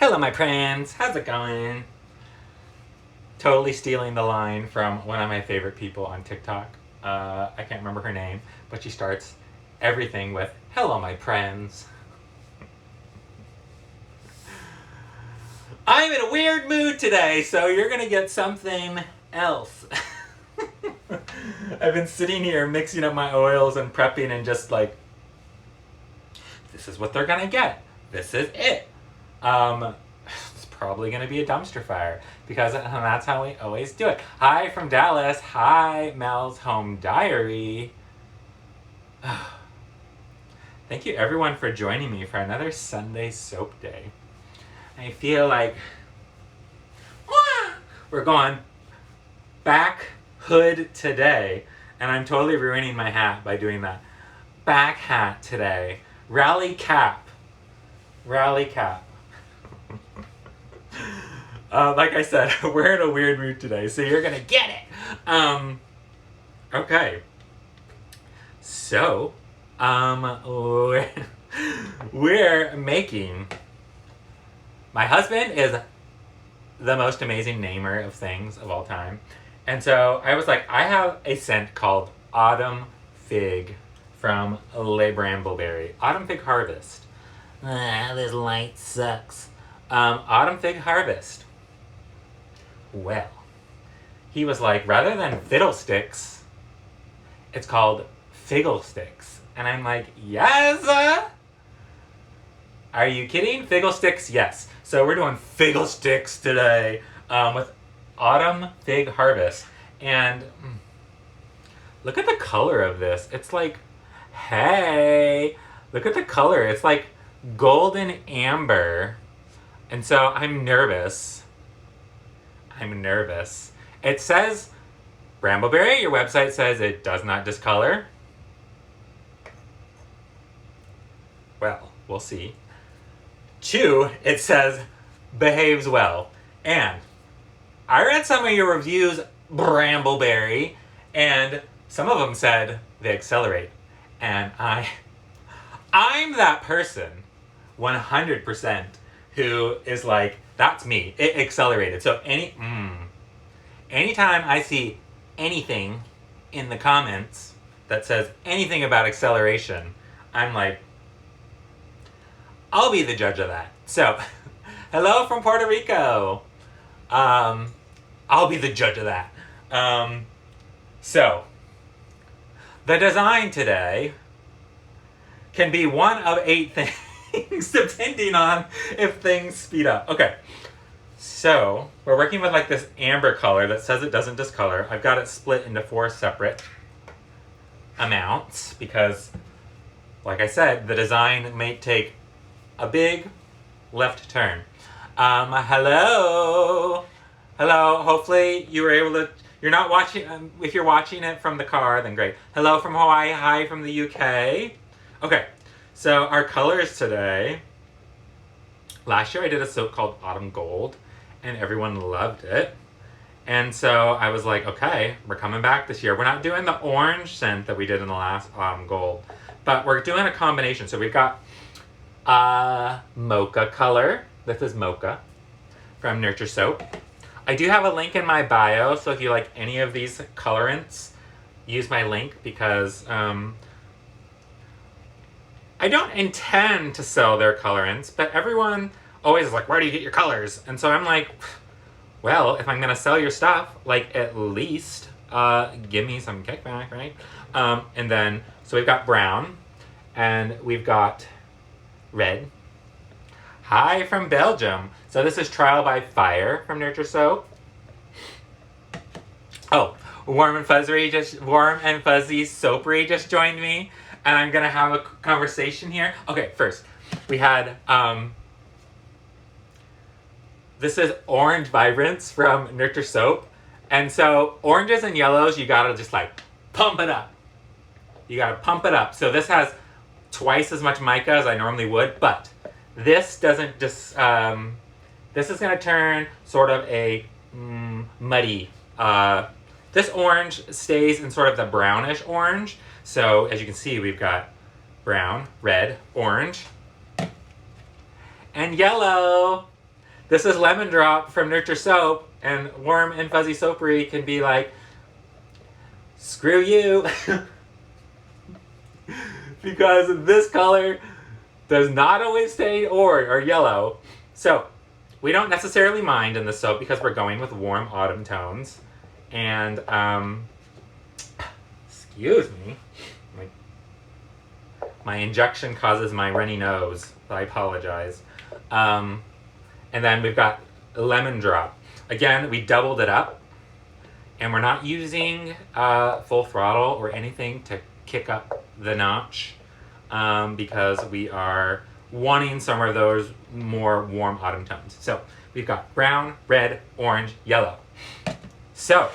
Hello, my friends. How's it going? Totally stealing the line from one of my favorite people on TikTok. I can't remember her name, but she starts everything with, hello, my friends. I'm in a weird mood today, so you're gonna get something else. I've been sitting here mixing up my oils and prepping and just like, this is what they're gonna get. This is it. It's probably gonna be a dumpster fire because that's how we always do it. Hi from Dallas. Hi, Mel's Home Diary. Thank you everyone for joining me for another Sunday soap day. I feel like we're going back hood today, and I'm totally ruining my hat by doing that. Back hat today. Rally cap. Rally cap. Like I said, we're in a weird mood today, so you're gonna get it. Okay. So, we're making. My husband is the most amazing namer of things of all time. And so I was like, I have a scent called Autumn Fig from Brambleberry. Autumn Fig Harvest. This light sucks. Autumn Fig Harvest. Well, he was like, rather than Fiddlesticks, it's called Figglestix. And I'm like, yes! Are you kidding? Figglestix, yes. So we're doing Figglestix today with Autumn Fig Harvest. And look at the color of this. It's like, hey, look at the color. It's like golden amber. And so I'm nervous. It says, Brambleberry, your website says it does not discolor. Well, we'll see. Chew, it says, behaves well. And I read some of your reviews, Brambleberry, and some of them said they accelerate. And I'm that person, 100%, who is like, that's me. It accelerated. So anytime I see anything in the comments that says anything about acceleration, I'm like, I'll be the judge of that. So, hello from Puerto Rico. I'll be the judge of that. So, the design today can be one of 8 things, depending on if things speed up. Okay, so we're working with like this amber color that says it doesn't discolor. I've got it split into 4 separate amounts because, like I said, the design may take a big left turn. Hello. Hopefully you were able to. You're not watching. If you're watching it from the car, then great. Hello from Hawaii. Hi from the UK. Okay, so our colors today. Last year I did a soap called Autumn Gold, and everyone loved it. And so I was like, okay, we're coming back this year. We're not doing the orange scent that we did in the last Autumn Gold, but we're doing a combination. So we've got mocha color. This is mocha from Nurture Soap. I do have a link in my bio, so if you like any of these colorants, use my link because I don't intend to sell their colorants, but everyone always is like, where do you get your colors? And so I'm like, well, if I'm gonna sell your stuff, like at least give me some kickback, right? And then, so we've got brown and we've got red. Hi from Belgium. So this is Trial by Fire from Nurture Soap. Oh, Warm and Fuzzy Soapery just joined me, and I'm gonna have a conversation here. Okay, first we had this is Orange Vibrance from Nurture Soap, and so oranges and yellows you gotta just like pump it up. You gotta pump it up. So this has twice as much mica as I normally would, but this doesn't just, this is going to turn sort of a muddy, this orange stays in sort of the brownish orange. So as you can see, we've got brown, red, orange, and yellow. This is Lemon Drop from Nurture Soap, and Warm and Fuzzy Soapery can be like, screw you. Because this color does not always stay orange or yellow. So we don't necessarily mind in the soap because we're going with warm autumn tones. And, excuse me, my injection causes my runny nose. I apologize. And then we've got Lemon Drop. Again, we doubled it up. And we're not using full throttle or anything to kick up the notch because we are wanting some of those more warm autumn tones. So we've got brown, red, orange, yellow. So,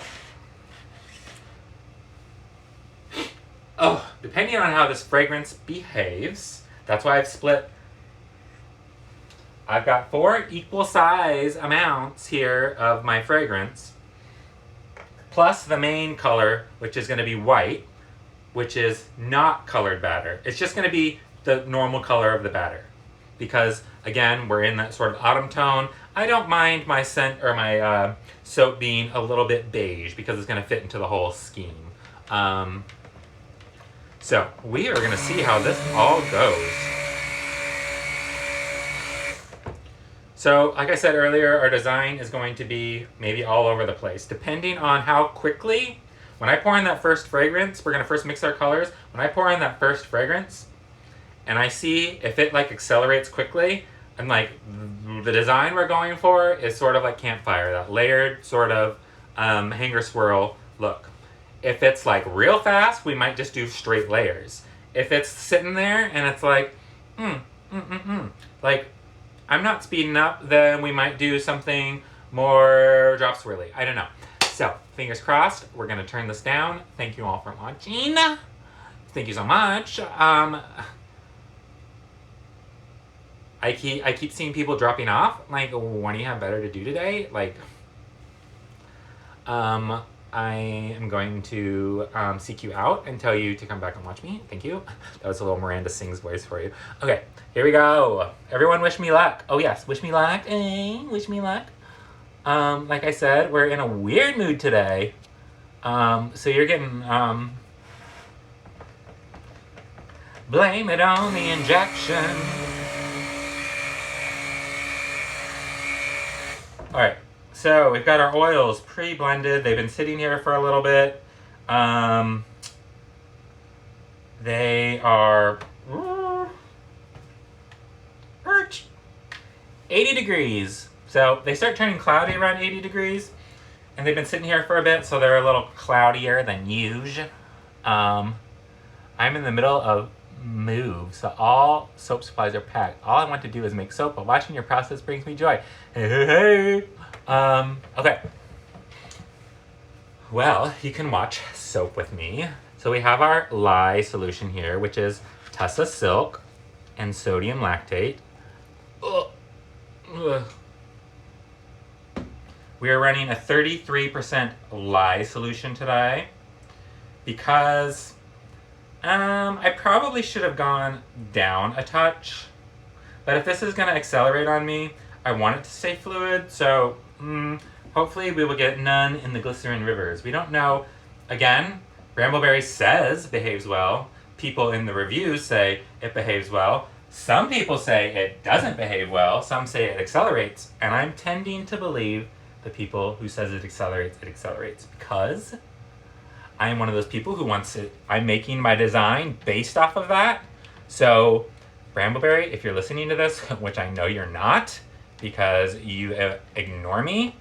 depending on how this fragrance behaves, that's why I've split. I've got 4 equal size amounts here of my fragrance, plus the main color, which is going to be white, which is not colored batter. It's just going to be the normal color of the batter. Because, again, we're in that sort of autumn tone. I don't mind my scent or my soap being a little bit beige because it's going to fit into the whole scheme. So, we are going to see how this all goes. So, like I said earlier, our design is going to be maybe all over the place, depending on how quickly. When I pour in that first fragrance, we're going to first mix our colors. When I pour in that first fragrance, and I see if it like accelerates quickly, and like the design we're going for is sort of like campfire, that layered sort of hanger swirl look. If it's like real fast, we might just do straight layers. If it's sitting there and it's like, like I'm not speeding up, then we might do something more drop swirly. I don't know. So, fingers crossed, we're going to turn this down. Thank you all for watching. Thank you so much. I keep seeing people dropping off. Like, what do you have better to do today? Like, I am going to seek you out and tell you to come back and watch me. Thank you. That was a little Miranda Sings voice for you. Okay, here we go. Everyone wish me luck. Oh yes, wish me luck. Wish me luck. Like I said, we're in a weird mood today. So you're getting, blame it on the injection. Alright, so we've got our oils pre-blended. They've been sitting here for a little bit. They are 80 degrees. So they start turning cloudy around 80 degrees, and they've been sitting here for a bit, so they're a little cloudier than usual. I'm in the middle of move, so all soap supplies are packed. All I want to do is make soap, but watching your process brings me joy. Hey. Okay. Well, you can watch soap with me. So we have our lye solution here, which is Tussa Silk and sodium lactate. We are running a 33% lye solution today because I probably should have gone down a touch. But if this is going to accelerate on me, I want it to stay fluid, so hopefully we will get none in the glycerin rivers. We don't know. Again, Brambleberry says behaves well. People in the reviews say it behaves well. Some people say it doesn't behave well. Some say it accelerates. And I'm tending to believe the people who says it accelerates because I am one of those people who wants it. I'm making my design based off of that. So, Brambleberry, if you're listening to this, which I know you're not, because you ignore me,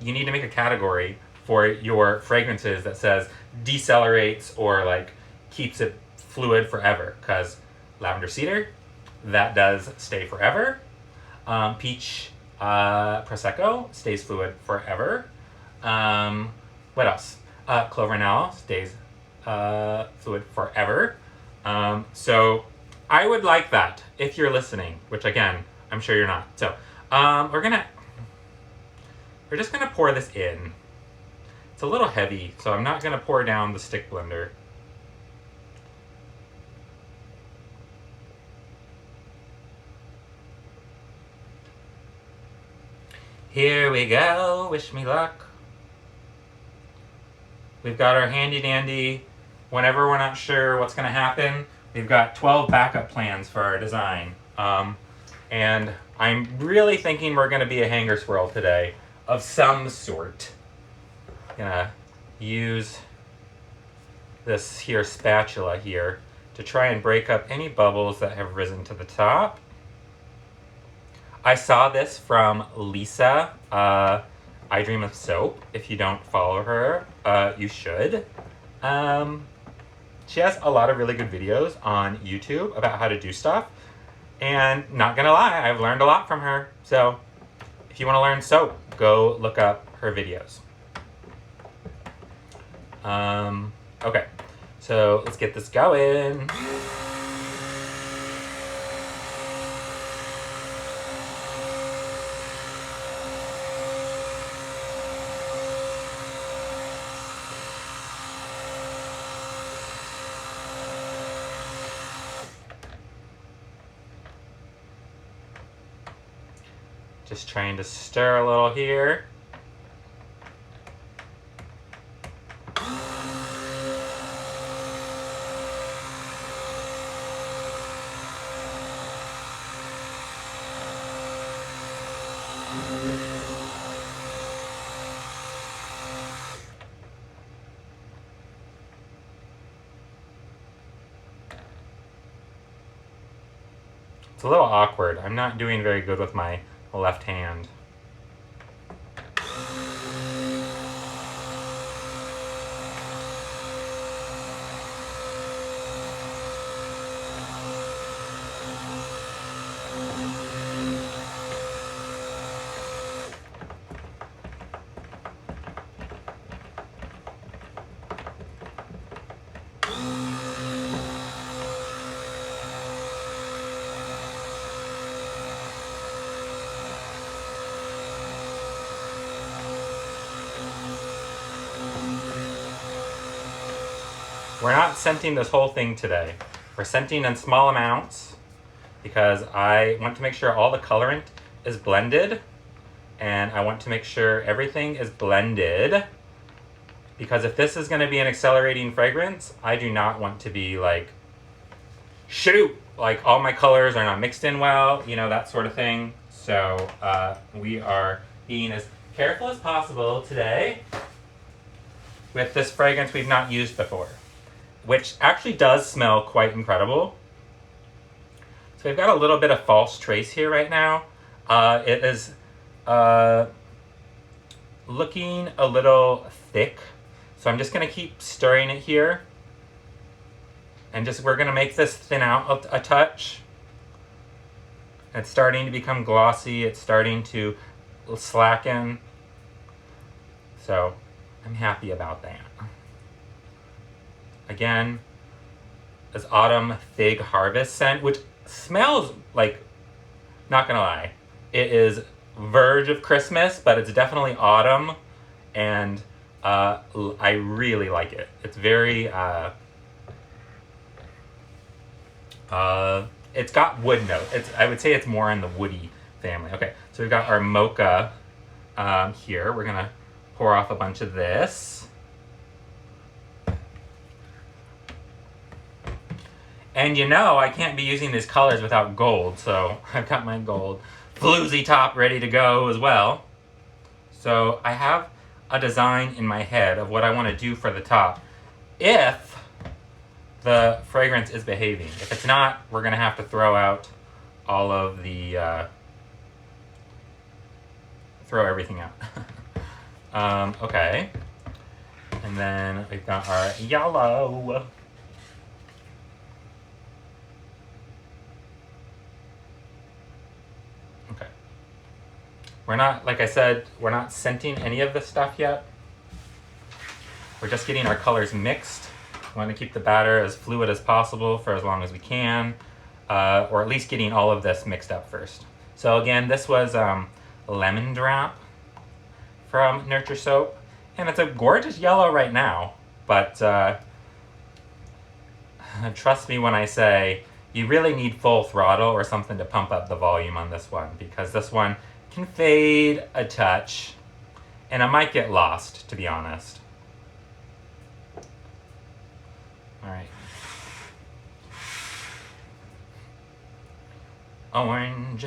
you need to make a category for your fragrances that says decelerates or like keeps it fluid forever, because lavender cedar, that does stay forever. Peach Prosecco stays fluid forever. What else? Clover and aloe stays fluid forever. So I would like that if you're listening, which again, I'm sure you're not. So we're just gonna pour this in. It's a little heavy, so I'm not gonna pour down the stick blender. Here we go. Wish me luck. We've got our handy dandy, whenever we're not sure what's going to happen, we've got 12 backup plans for our design. And I'm really thinking we're going to be a hanger swirl today of some sort. Gonna use this here spatula here to try and break up any bubbles that have risen to the top. I saw this from Lisa, I Dream of Soap. If you don't follow her, you should. She has a lot of really good videos on YouTube about how to do stuff. And not gonna lie, I've learned a lot from her. So if you wanna learn soap, go look up her videos. Okay, so let's get this going. Just trying to stir a little here. It's a little awkward. I'm not doing very good with my left hand. We're not scenting this whole thing today. We're scenting in small amounts because I want to make sure all the colorant is blended, and I want to make sure everything is blended, because if this is going to be an accelerating fragrance, I do not want to be like, shoot, like all my colors are not mixed in well, you know, that sort of thing. So we are being as careful as possible today with this fragrance we've not used before, which actually does smell quite incredible. So we've got a little bit of false trace here right now. It is looking a little thick, so I'm just gonna keep stirring it here. And we're gonna make this thin out a touch. It's starting to become glossy, it's starting to slacken. So I'm happy about that. Again, this autumn fig harvest scent, which smells like, not gonna lie, it is verge of Christmas, but it's definitely autumn, and I really like it. It's very, it's got wood note. I would say it's more in the woody family. Okay, so we've got our mocha here. We're gonna pour off a bunch of this. And you know, I can't be using these colors without gold, so I've got my gold floozy top ready to go as well. So I have a design in my head of what I want to do for the top if the fragrance is behaving. If it's not, we're going to have to throw out all of the, throw everything out. Okay. And then we've got our yellow. We're not, like I said, we're not scenting any of this stuff yet. We're just getting our colors mixed. We want to keep the batter as fluid as possible for as long as we can, or at least getting all of this mixed up first. So again, this was Lemon Drop from Nurture Soap, and it's a gorgeous yellow right now, but trust me when I say you really need full throttle or something to pump up the volume on this one, because this one can fade a touch, and I might get lost, to be honest. All right. Orange.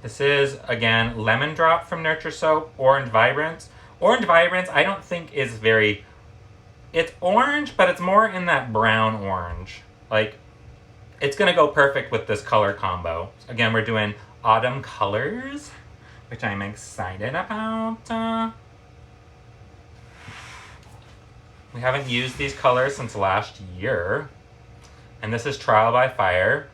This is, again, Lemon Drop from Nurture Soap, Orange Vibrance. Orange Vibrance, I don't think is very... It's orange, but it's more in that brown orange. Like, it's going to go perfect with this color combo. Again, we're doing autumn colors, which I'm excited about. We haven't used these colors since last year. And this is Trial by Fire.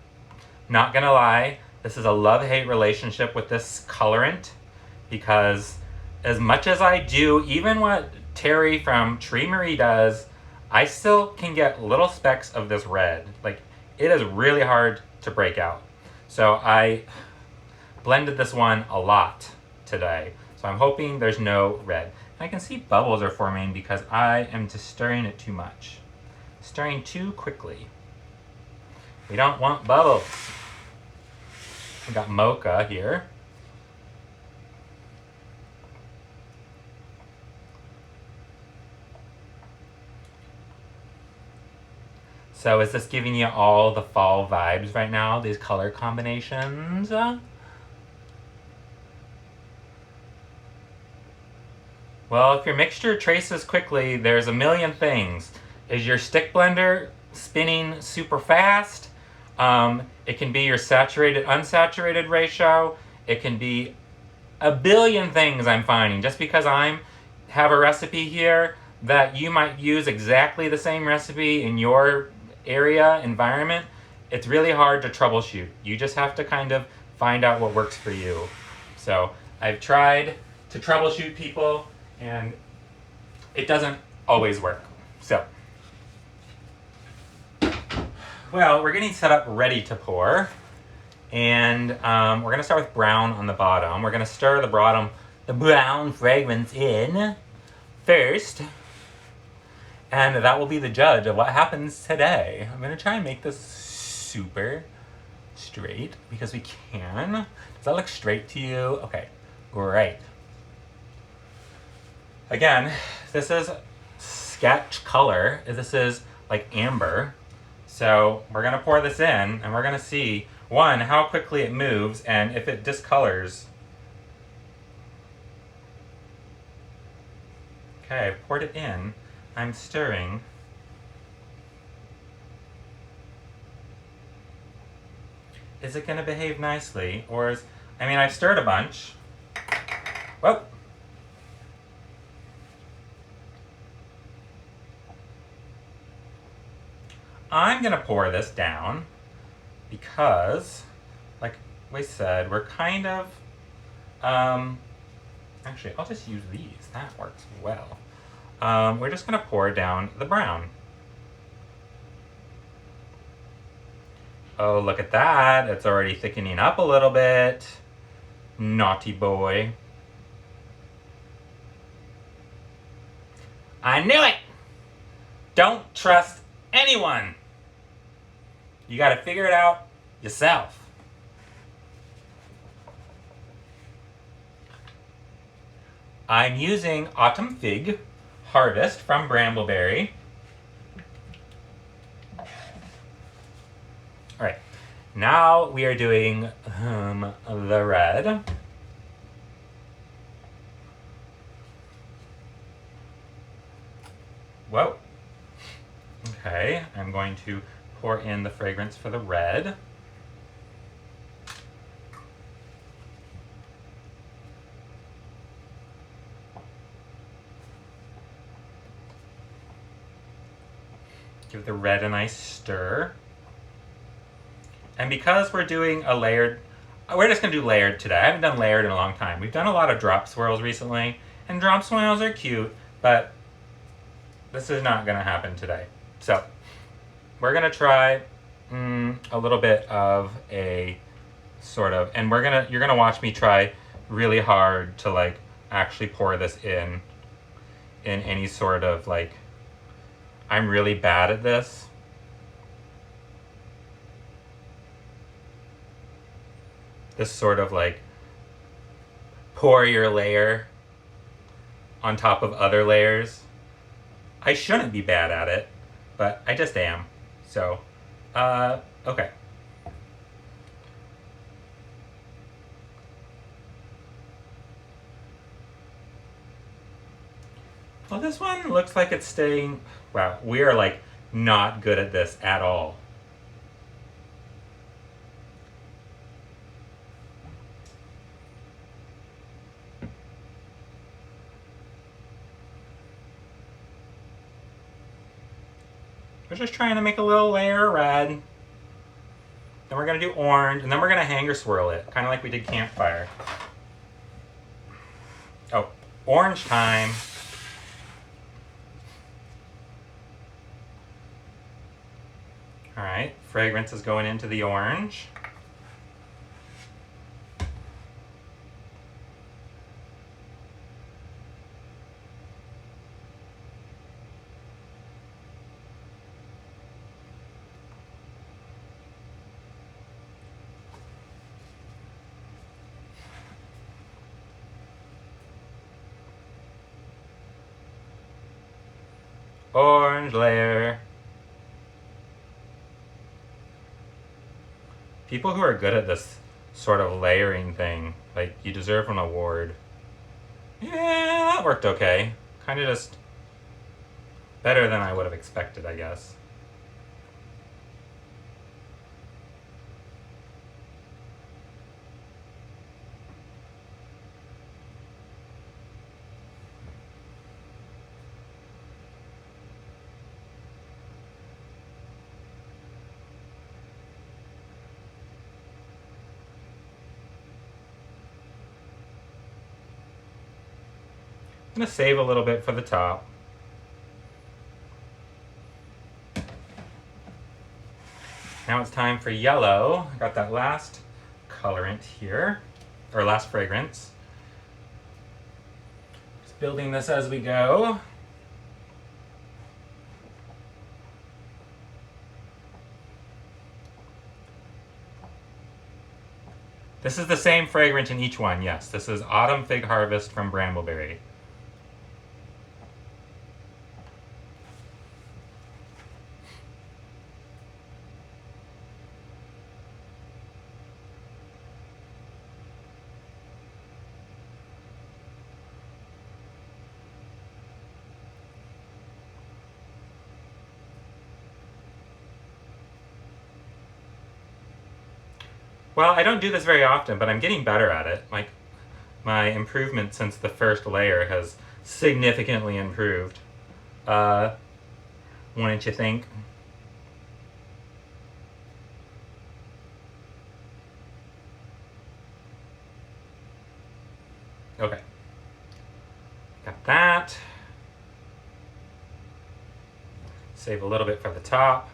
Not gonna lie, this is a love-hate relationship with this colorant, because as much as I do, even what Terry from Tree Marie does, I still can get little specks of this red. Like, it is really hard to break out. So I blended this one a lot today. So I'm hoping there's no red. I can see bubbles are forming because I am just stirring it too much. Stirring too quickly. We don't want bubbles. We got mocha here. So is this giving you all the fall vibes right now, these color combinations? Well, if your mixture traces quickly, there's a million things. Is your stick blender spinning super fast? It can be your saturated, unsaturated ratio. It can be a billion things I'm finding. Just because I have a recipe here that you might use exactly the same recipe in your area, environment, it's really hard to troubleshoot. You just have to kind of find out what works for you. So I've tried to troubleshoot people, and it doesn't always work. So, well, we're getting set up ready to pour, and we're gonna start with brown on the bottom. We're gonna stir the brown fragrance in first, and that will be the judge of what happens today. I'm gonna try and make this super straight because we can. Does that look straight to you? Okay, great. Again, this is sketch color. This is like amber. So we're gonna pour this in, and we're gonna see, one, how quickly it moves, and if it discolors. Okay, I've poured it in. I'm stirring. Is it gonna behave nicely? Or is, I mean, I've stirred a bunch. Whoa. I'm gonna pour this down because, like we said, we're kind of, actually, I'll just use these. That works well. We're just gonna pour down the brown. Oh, look at that. It's already thickening up a little bit. Naughty boy. I knew it! Don't trust anyone. You gotta figure it out yourself. I'm using Autumn Fig Harvest from Brambleberry. Alright, now we are doing the red. Whoa. Okay, I'm going to pour in the fragrance for the red. Give the red a nice stir. And because we're doing a layered, we're just going to do layered today. I haven't done layered in a long time. We've done a lot of drop swirls recently, and drop swirls are cute, but this is not going to happen today. So we're going to try a little bit of a sort of, and you're going to watch me try really hard to like actually pour this in any sort of like, I'm really bad at this. this sort of like pour your layer on top of other layers. I shouldn't be bad at it, but I just am. So, okay. Well, this one looks like it's staying. Wow, we are like not good at this at all. We're just trying to make a little layer of red. Then we're going to do orange, and then we're going to hanger swirl it, kind of like we did campfire. Oh, orange time. All right, fragrance is going into the orange. Orange layer. People who are good at this sort of layering thing, like, you deserve an award. Yeah, that worked okay. Kind of just better than I would have expected, I guess. I'm going to save a little bit for the top. Now it's time for yellow. I got that last colorant here, or last fragrance. Just building this as we go. This is the same fragrance in each one, yes. This is Autumn Fig Harvest from Brambleberry. Well, I don't do this very often, but I'm getting better at it. Like, my improvement since the first layer has significantly improved. Wouldn't you think? Okay. Got that. Save a little bit for the top.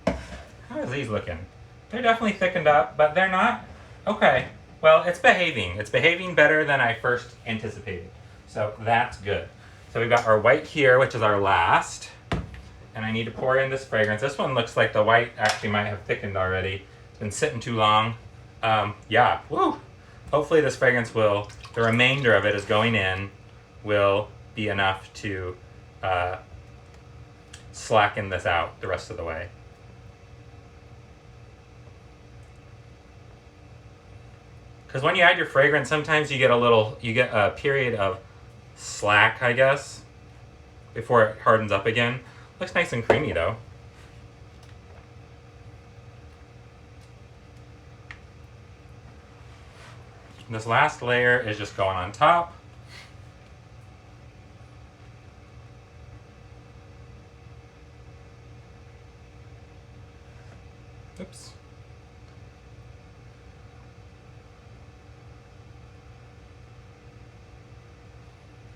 How are these looking? They're definitely thickened up, but they're not. Okay. Well, it's behaving. It's behaving better than I first anticipated. So that's good. So we've got our white here, which is our last. And I need to pour in this fragrance. This one looks like the white actually might have thickened already. It's been sitting too long. Yeah. Woo! Hopefully this fragrance will, the remainder of it is going in, will be enough to slacken this out the rest of the way. Because when you add your fragrance, sometimes you get a period of slack, I guess, before it hardens up again. Looks nice and creamy though. And this last layer is just going on top. Oops.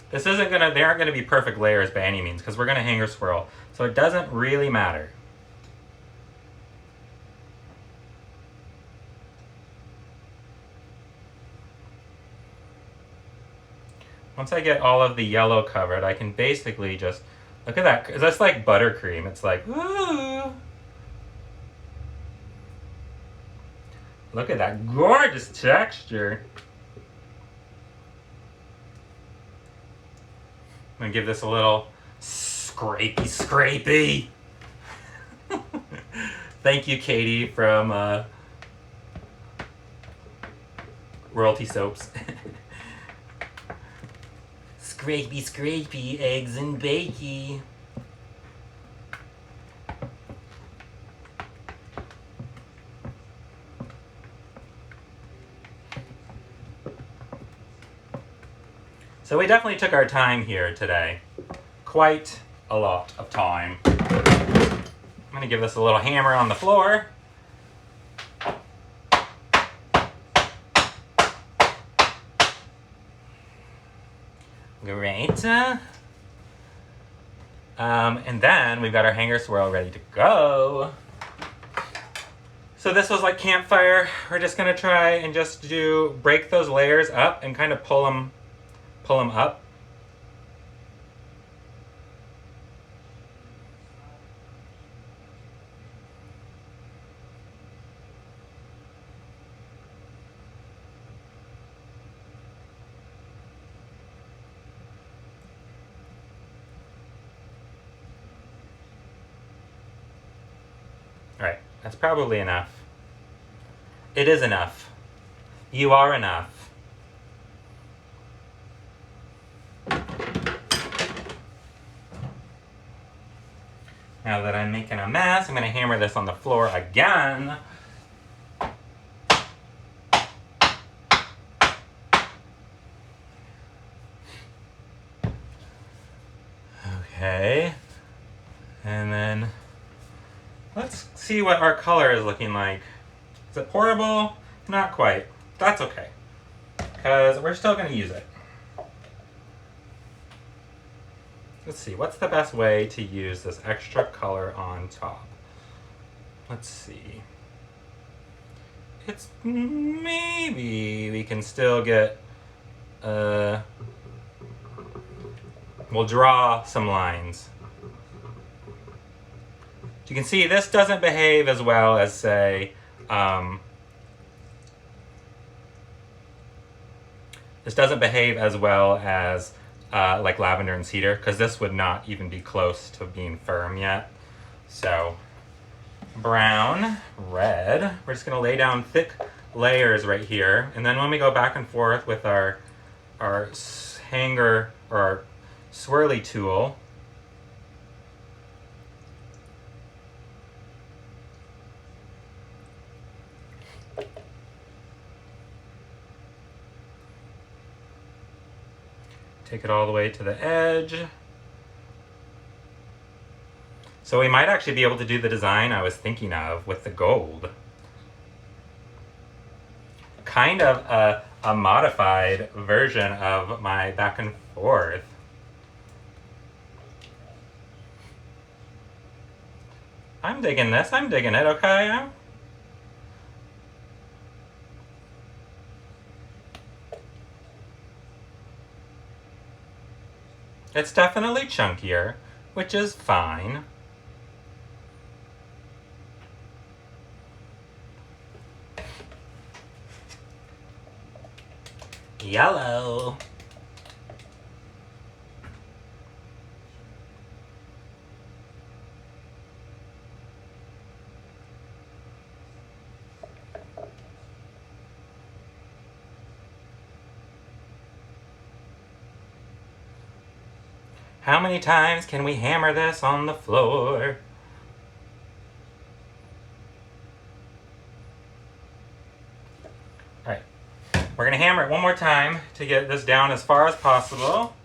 This isn't gonna, they aren't gonna be perfect layers by any means, because we're gonna hanger swirl. So it doesn't really matter. Once I get all of the yellow covered, I can basically just, look at that, that's like buttercream. It's like, ooh. Look at that gorgeous texture. I'm gonna give this a little scrapey. Thank you, Katie from Royalty Soaps. Scrapey, eggs and bakey. So we definitely took our time here today. Quite a lot of time. I'm gonna give this a little hammer on the floor. Great. And then we've got our hanger swirl ready to go. So this was like campfire. We're just gonna try and just break those layers up and kind of pull them up. All right, that's probably enough. It is enough. You are enough. Now that I'm making a mess, I'm going to hammer this on the floor again. Okay. And then let's see what our color is looking like. Is it pourable? Not quite. That's okay, because we're still going to use it. Let's see, what's the best way to use this extra color on top? Let's see. It's maybe we can still get, we'll draw some lines. You can see this doesn't behave as well as, say, this doesn't behave as well as like lavender and cedar, because this would not even be close to being firm yet. So brown, red, we're just gonna lay down thick layers right here, and then when we go back and forth with our hanger or our swirly tool, take it all the way to the edge. So we might actually be able to do the design I was thinking of with the gold. Kind of a modified version of my back and forth. I'm digging this, I'm digging it, okay? It's definitely chunkier, which is fine. Yellow. How many times can we hammer this on the floor? All right, we're gonna hammer it one more time to get this down as far as possible.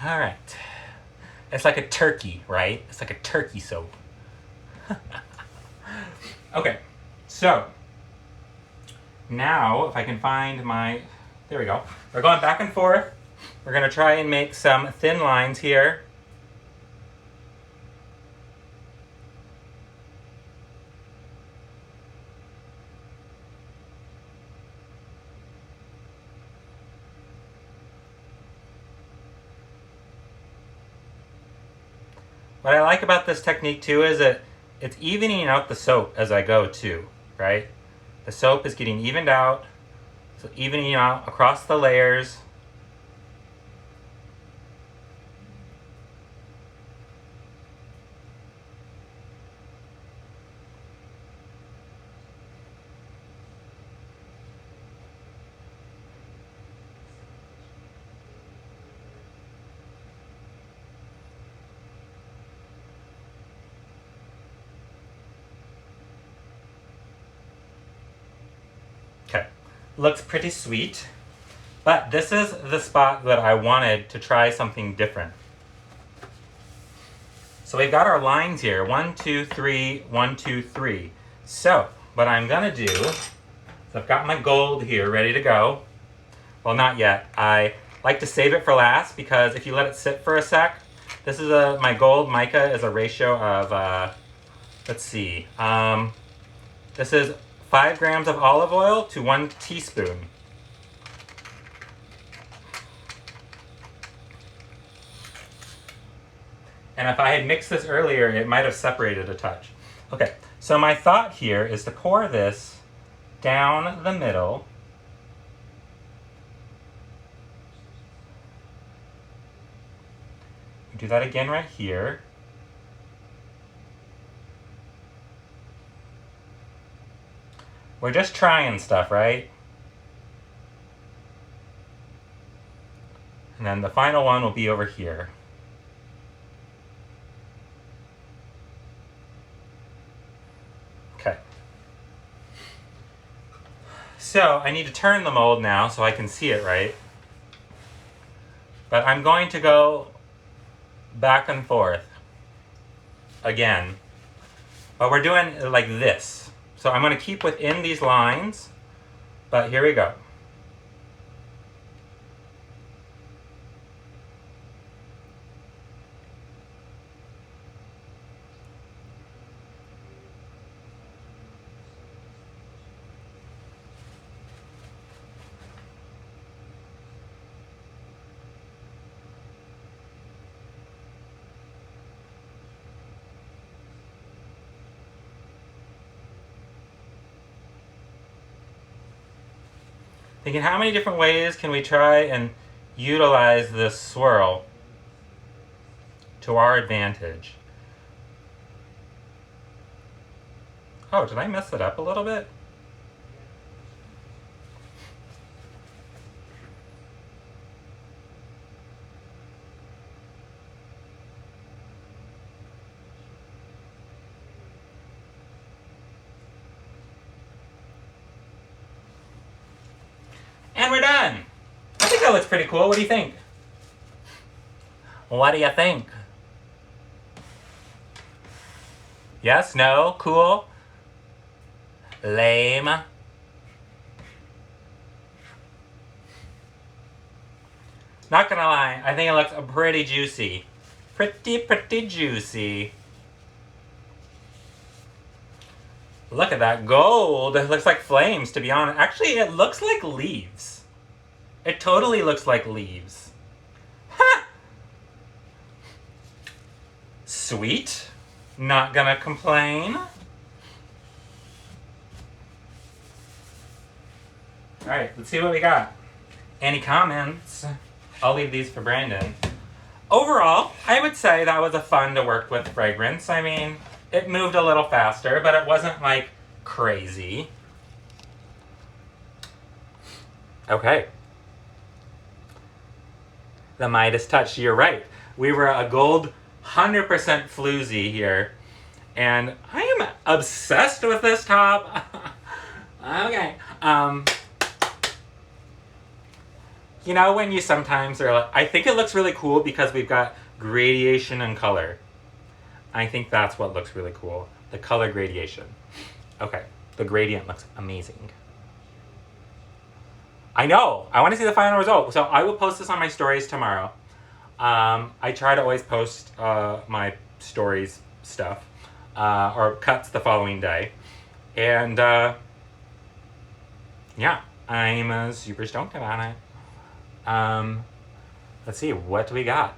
All right, it's like a turkey, right? It's like a turkey soap. Okay, so now if I can find my, there we go. We're going back and forth. We're gonna try and make some thin lines here. What I like about this technique too is that it's evening out the soap as I go too, right? The soap is getting evened out, so evening out across the layers. Okay, looks pretty sweet, but this is the spot that I wanted to try something different. So we've got our lines here, 1, 2, 3, 1, 2, 3. So what I'm gonna do is I've got my gold here ready to go. Well, not yet. I like to save it for last because if you let it sit for a sec, this is my gold mica is a ratio of, let's see, this is 5 grams of olive oil to 1 teaspoon. And if I had mixed this earlier, it might have separated a touch. Okay, so my thought here is to pour this down the middle. Do that again right here. We're just trying stuff, right? And then the final one will be over here. Okay. So I need to turn the mold now so I can see it right. But I'm going to go back and forth again. But we're doing it like this. So I'm going to keep within these lines, but here we go. Thinking how many different ways can we try and utilize this swirl to our advantage? Oh, did I mess it up a little bit? And we're done. I think that looks pretty cool. What do you think? What do you think? Yes? No? Cool? Lame? Not gonna lie, I think it looks pretty juicy. Pretty juicy. Look at that gold. It looks like flames, to be honest. Actually, it looks like leaves. It totally looks like leaves. Ha! Sweet. Not gonna complain. Alright, let's see what we got. Any comments? I'll leave these for Brandon. Overall, I would say that was a fun to work with fragrance. I mean, it moved a little faster, but it wasn't like crazy. Okay. The Midas touch, you're right. We were a gold 100% floozy here. And I am obsessed with this top. Okay. You know when you sometimes are like, I think it looks really cool because we've got gradation and color. I think that's what looks really cool. The color gradation. Okay, the gradient looks amazing. I know, I want to see the final result. So I will post this on my stories tomorrow. I try to always post my stories stuff or cuts the following day. And yeah, I'm super stoked about it. Let's see, what do we got?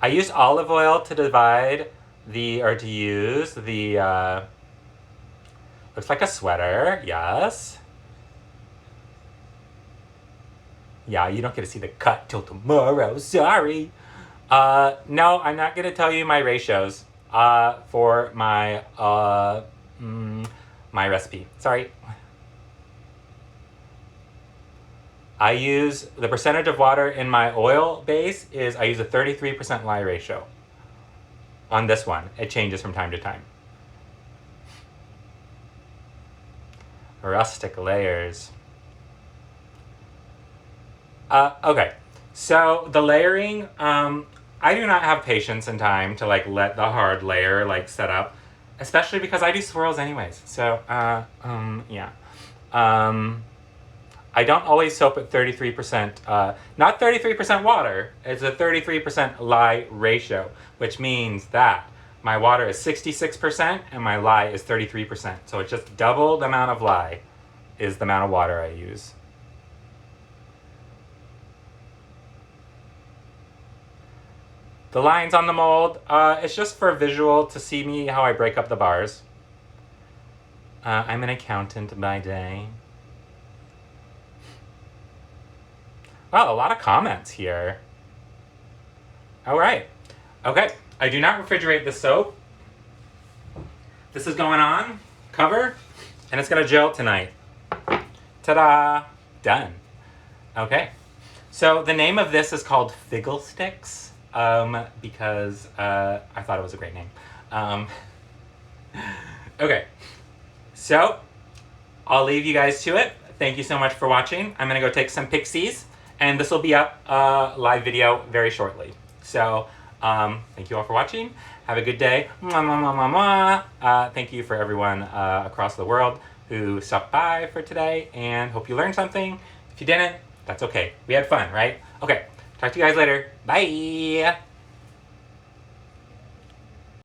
I used olive oil to divide to use the, looks like a sweater, yes. Yeah, you don't get to see the cut till tomorrow, sorry. No, I'm not gonna tell you my ratios, for my, my recipe, sorry. I use, the percentage of water in my oil base is, I use a 33% lye ratio. On this one, it changes from time to time. Rustic layers. Okay, so the layering, I do not have patience and time to like let the hard layer like set up, especially because I do swirls anyways. So, yeah. I don't always soap at 33%, not 33% water, it's a 33% lye ratio, which means that my water is 66% and my lye is 33%. So it's just double the amount of lye is the amount of water I use. The lines on the mold, it's just for visual to see me how I break up the bars. I'm an accountant by day. Wow, a lot of comments here. All right. Okay, I do not refrigerate the soap. This is going on, cover, and it's gonna gel tonight. Ta-da, done. Okay, so the name of this is called Figglestix, because I thought it was a great name. Okay, so I'll leave you guys to it. Thank you so much for watching. I'm gonna go take some pixies, and this will be up live video very shortly. So thank you all for watching. Have a good day. Mwah, mwah, mwah, mwah, mwah. Thank you for everyone across the world who stopped by for today, and hope you learned something. If you didn't, that's okay. We had fun, right? Okay, talk to you guys later. Bye.